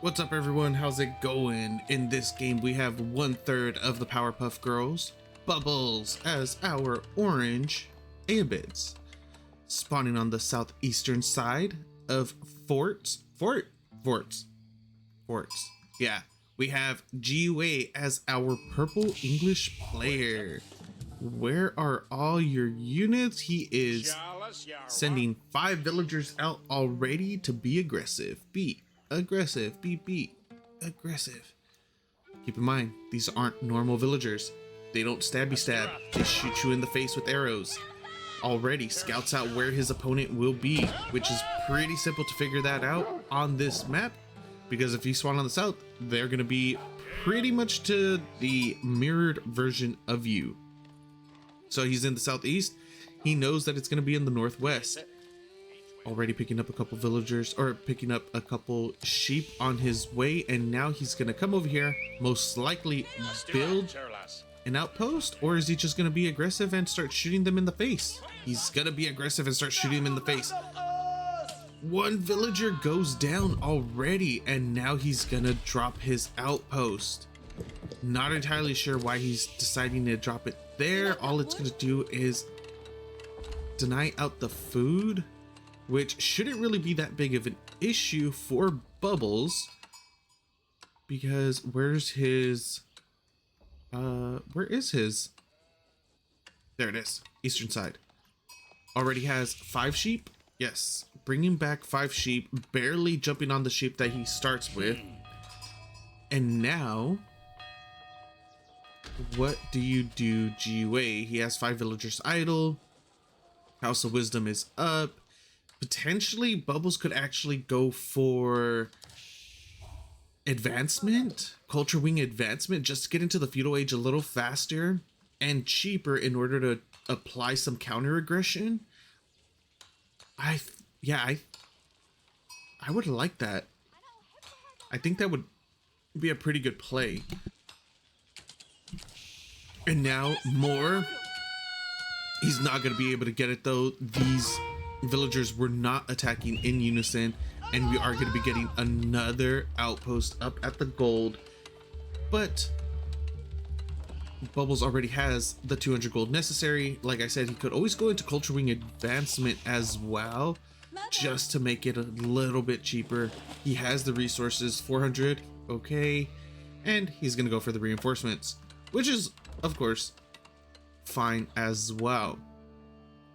What's up everyone, how's it going? In this game we have 1/3 of the Powerpuff Girls, Bubbles, as our orange Ayyubids, spawning on the southeastern side of Forts. Yeah, we have GUA as our purple English player. Where are all your units? He is sending 5 villagers out already to be aggressive. Be aggressive. Be aggressive. Keep in mind, these aren't normal villagers. They don't stabby stab. They shoot you in the face with arrows. Already scouts out where his opponent will be, which is pretty simple to figure that out on this map, because if you spawn on the south, they're going to be pretty much to the mirrored version of you. So he's in the southeast. He knows that it's going to be in the northwest. Already picking up a couple villagers, or picking up a couple sheep on his way, and now he's going to come over here, most likely build an outpost, or is he just going to be aggressive and start shooting them in the face? He's going to be aggressive and start shooting them in the face. One villager goes down already, and now he's going to drop his outpost. Not entirely sure why he's deciding to drop it there. All it's going to do is deny out the food, which shouldn't really be that big of an issue for Bubbles, because where's his where is his? There it is, eastern side. Already has 5 sheep. Yes, bringing back 5 sheep, barely jumping on the sheep that he starts with. And now what do you do, GUA? He has 5 villagers idle. House of Wisdom is up. Potentially Bubbles could actually go for advancement, culture wing advancement, just to get into the feudal age a little faster and cheaper in order to apply some counter aggression. I would like that. I think that would be a pretty good play. And now more. He's not going to be able to get it though. These villagers were not attacking in unison, and we are going to be getting another outpost up at the gold. But Bubbles already has the 200 gold necessary. Like I said, he could always go into culture wing advancement as well, just to make it a little bit cheaper. He has the resources, 400, okay, and he's going to go for the reinforcements, which is of course fine as well.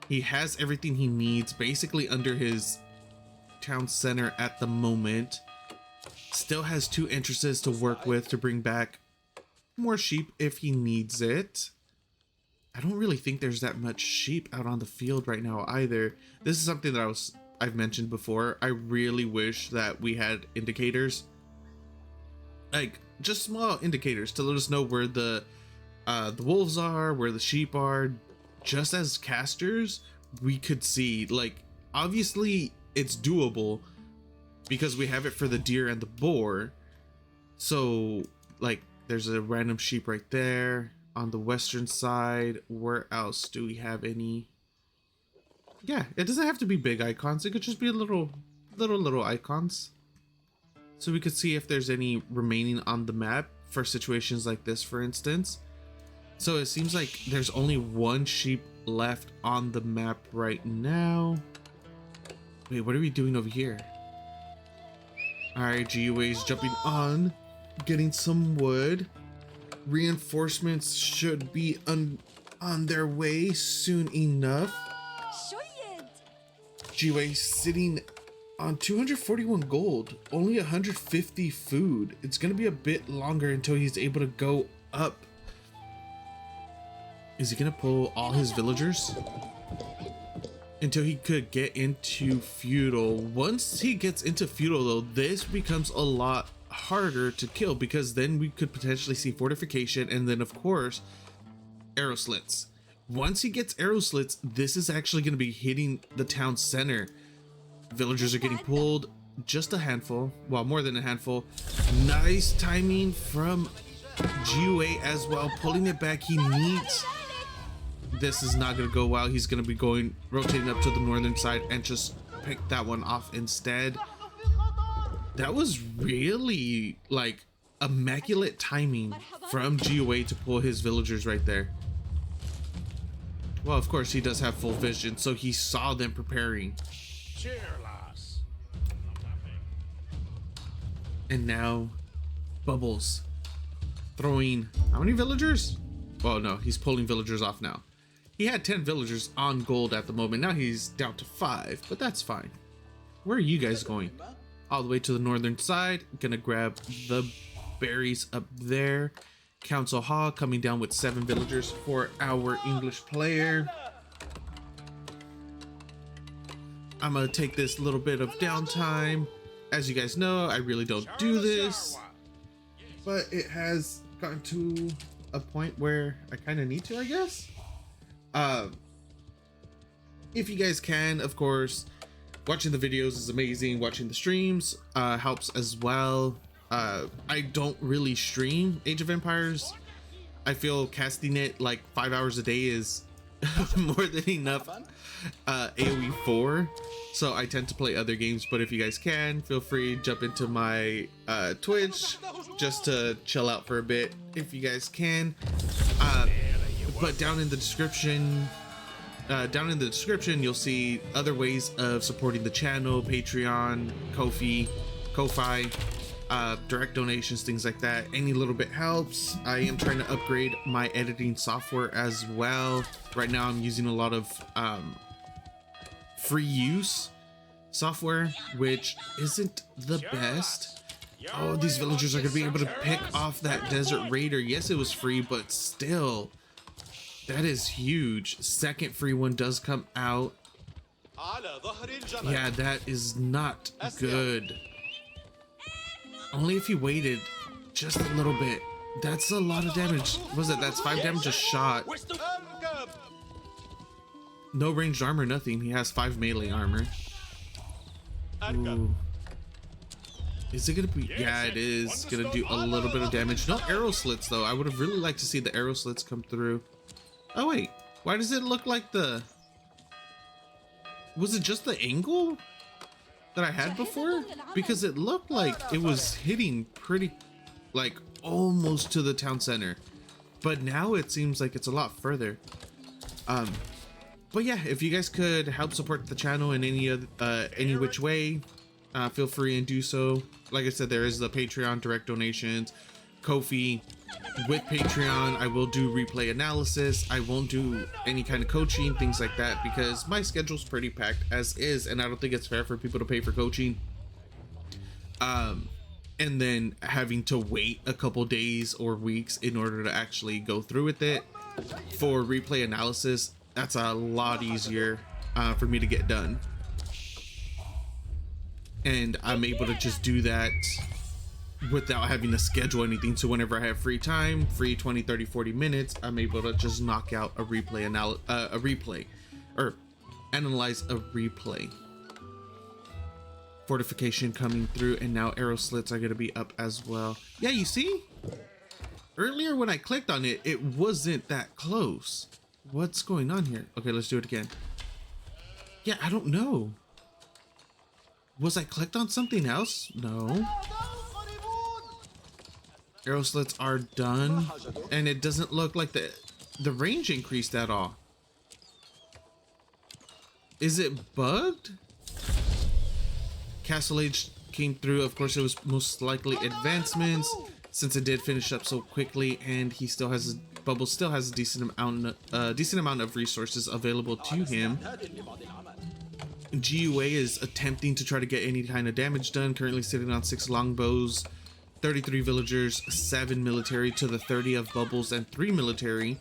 He has everything he needs basically under his town center at the moment. Still has 2 entrances to work with to bring back more sheep if he needs it. I don't really think there's that much sheep out on the field right now either. This is something that I've mentioned before. I really wish that we had indicators, like just small indicators to let us know where the wolves are, where the sheep are. Just as casters, we could see, like, obviously it's doable because we have it for the deer and the boar. So like there's a random sheep right there on the western side. Where else do we have any? Yeah, it doesn't have to be big icons. It could just be a little icons. So we could see if there's any remaining on the map for situations like this, for instance. So it seems like there's only 1 sheep left on the map right now. Wait, what are we doing over here? Alright, GUA's jumping on, getting some wood. Reinforcements should be on their way soon enough. GUA sitting on 241 gold, only 150 food. It's gonna be a bit longer until he's able to go up. Is he gonna pull all his villagers until he could get into feudal? Once he gets into feudal though, this becomes a lot harder to kill, because then we could potentially see fortification, and then of course arrow slits. Once he gets arrow slits, this is actually going to be hitting the town center. Villagers are getting pulled, just a handful, well, more than a handful. Nice timing from GUA as well, pulling it back. He needs, this is not going to go well. He's going to be rotating up to the northern side and just pick that one off instead. That was really like immaculate timing from GUA to pull his villagers right there. Well, of course he does have full vision, so he saw them preparing. And now Bubbles throwing how many villagers? Well, no, he's pulling villagers off now. He had 10 villagers on gold at the moment. Now he's down to 5, but that's fine. Where are you guys going? All the way to the northern side. Gonna grab the berries up there. Council Hall coming down with 7 villagers for our English player. I'm gonna take this little bit of downtime. As you guys know, I really don't do this, but it has gotten to a point where I kind of need to, I guess. If you guys can, of course, watching the videos is amazing. Watching the streams helps as well. I don't really stream Age of Empires. I feel casting it like 5 hours a day is more than enough AoE4, so I tend to play other games. But if you guys can, feel free to jump into my Twitch just to chill out for a bit if you guys can. But down in the description you'll see other ways of supporting the channel: Patreon, Ko-fi, direct donations, things like that. Any little bit helps. I am trying to upgrade my editing software as well. Right now I'm using a lot of free use software, which isn't the best. Oh, these villagers are gonna be able to pick off that desert raider. Yes, it was free, but still, that is huge. Second free one does come out. Yeah, that is not good. Only if he waited just a little bit. That's a lot of damage. What was it? That's 5 damage a shot. No ranged armor, nothing. He has 5 melee armor. Ooh. Is it gonna be? Yeah, it is gonna do a little bit of damage. No arrow slits though. I would have really liked to see the arrow slits come through. Oh wait, why does it look like the... Was it just the angle that I had before? Because it looked like it was hitting pretty, like almost to the town center, but now it seems like it's a lot further. But yeah, if you guys could help support the channel in any which way, feel free and do so. Like I said, there is the Patreon direct donations, Ko-fi. With Patreon, I will do replay analysis. I won't do any kind of coaching, things like that, because my schedule's pretty packed as is, and I don't think it's fair for people to pay for coaching. And then having to wait a couple days or weeks in order to actually go through with it. For replay analysis, that's a lot easier for me to get done. And I'm able to just do that without having to schedule anything. So whenever I have free time, free 20, 30, 40 minutes, I'm able to just knock out a replay or analyze a replay. Fortification coming through, and now arrow slits are going to be up as well. Yeah, you see? Earlier when I clicked on it, it wasn't that close. What's going on here? Okay, let's do it again. Yeah, I don't know. Was I clicked on something else? No. Arrow slits are done, and it doesn't look like the range increased at all. Is it bugged? Castle Age came through. Of course, it was most likely advancements, since it did finish up so quickly, and he still has Bubbles still has a decent amount of resources available to him. GUA is attempting to try to get any kind of damage done, currently sitting on 6 longbows, 33 villagers, 7 military to the 30 of Bubbles, and 3 military,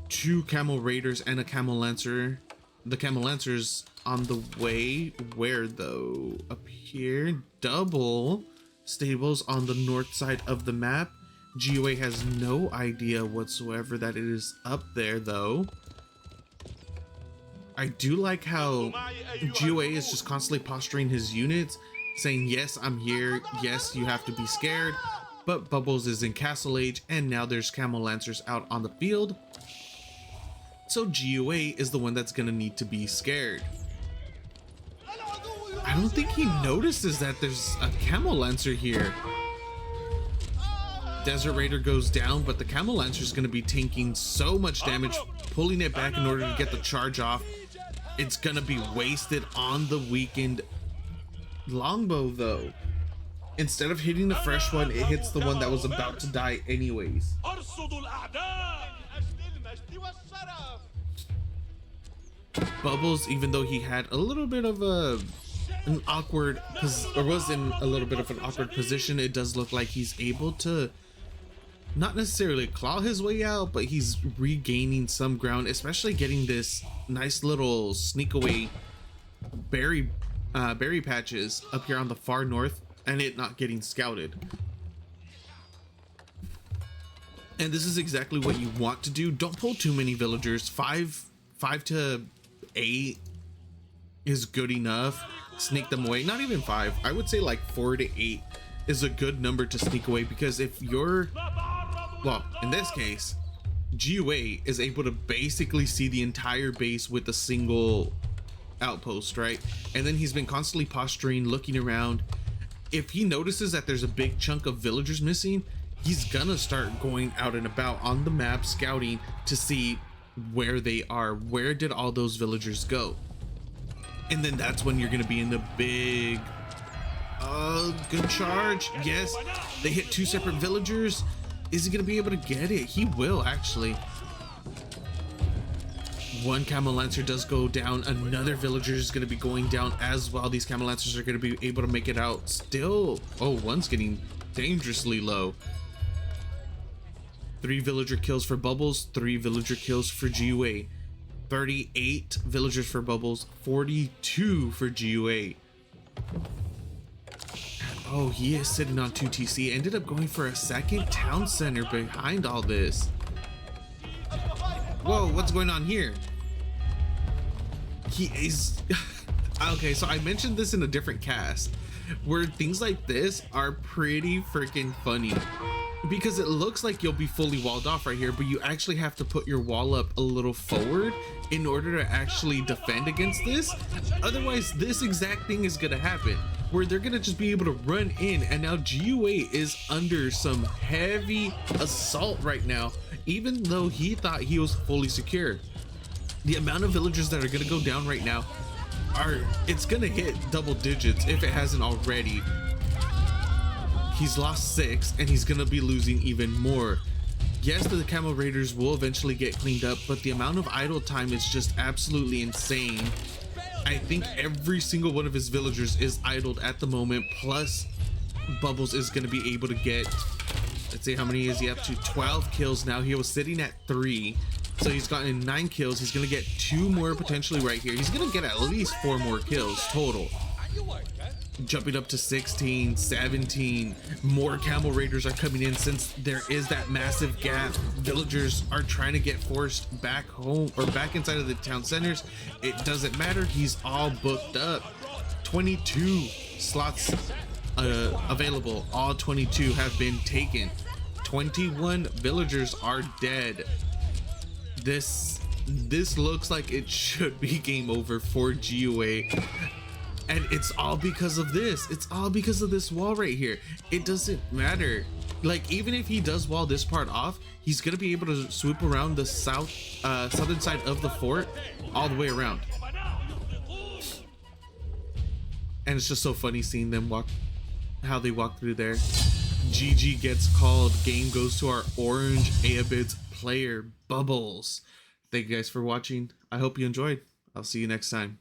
2 camel raiders, and a camel lancer. The camel lancer's on the way. Where though? Up here. Double stables on the north side of the map. GUA has no idea whatsoever that it is up there though. I do like how GUA is just constantly posturing his units, saying, yes, I'm here. Yes, you have to be scared. But Bubbles is in Castle Age, and now there's camel lancers out on the field. So GUA is the one that's gonna need to be scared. I I don't think he notices that there's a Camel Lancer here. Desert Raider goes down, but the Camel Lancer is going to be taking so much damage, pulling it back in order to get the charge off. It's going to be wasted on the weakened longbow though. Instead of hitting the fresh one, it hits the one that was about to die anyways. Bubbles, even though he had a little bit of an awkward, or was in a little bit of an awkward position, it does look like he's able to not necessarily claw his way out, but he's regaining some ground, especially getting this nice little sneak away berry patches up here on the far north, and it not getting scouted. And this is exactly what you want to do. Don't pull too many villagers. Five to 8 is good enough. Sneak them away. Not even 5. I would say like 4 to 8 is a good number to sneak away, because if you're, well, in this case, GUA is able to basically see the entire base with a single outpost, right? And then he's been constantly posturing, looking around. If he notices that there's a big chunk of villagers missing, he's gonna start going out and about on the map, scouting to see where they are. Where did all those villagers go? And then that's when you're gonna be in the big good charge. Yes, they hit 2 separate villagers. Is he gonna be able to get it? He will, actually. One Camel Lancer does go down. Another villager is going to be going down as well. These Camel Lancers are going to be able to make it out still. Oh, one's getting dangerously low. 3 villager kills for Bubbles, 3 villager kills for GUA. 38 villagers for Bubbles, 42 for GUA. Oh, he is sitting on 2 TC. Ended up going for a second town center behind all this. Whoa, what's going on here? He is okay, so I mentioned this in a different cast where things like this are pretty freaking funny, because it looks like you'll be fully walled off right here, but you actually have to put your wall up a little forward in order to actually defend against this. Otherwise, this exact thing is gonna happen, where they're gonna just be able to run in, and now GUA is under some heavy assault right now, even though he thought he was fully secure. The amount of villagers that are gonna go down right now it's gonna hit double digits if it hasn't already. He's lost 6 and he's gonna be losing even more. Yes, the Camel Raiders will eventually get cleaned up, but the amount of idle time is just absolutely insane. I think every single one of his villagers is idled at the moment, plus Bubbles is gonna be able to get, let's see, how many is he up to? 12 kills now. He was sitting at 3, so he's gotten 9 kills. He's gonna get 2 more potentially right here. He's gonna get at least 4 more kills total. Jumping up to 16, 17. More Camel Raiders are coming in since there is that massive gap. Villagers are trying to get forced back home or back inside of the town centers. It doesn't matter, he's all booked up. 22 slots available. All 22 have been taken. 21 villagers are dead. This looks like it should be game over for GUA. And it's all because of this. It's all because of this wall right here. It doesn't matter. Like, even if he does wall this part off, he's gonna be able to swoop around the southern side of the fort all the way around. And it's just so funny seeing them how they walk through there. GG gets called. Game goes to our orange Ayyubids player, Bubbles. Thank you guys for watching. I hope you enjoyed. I'll see you next time.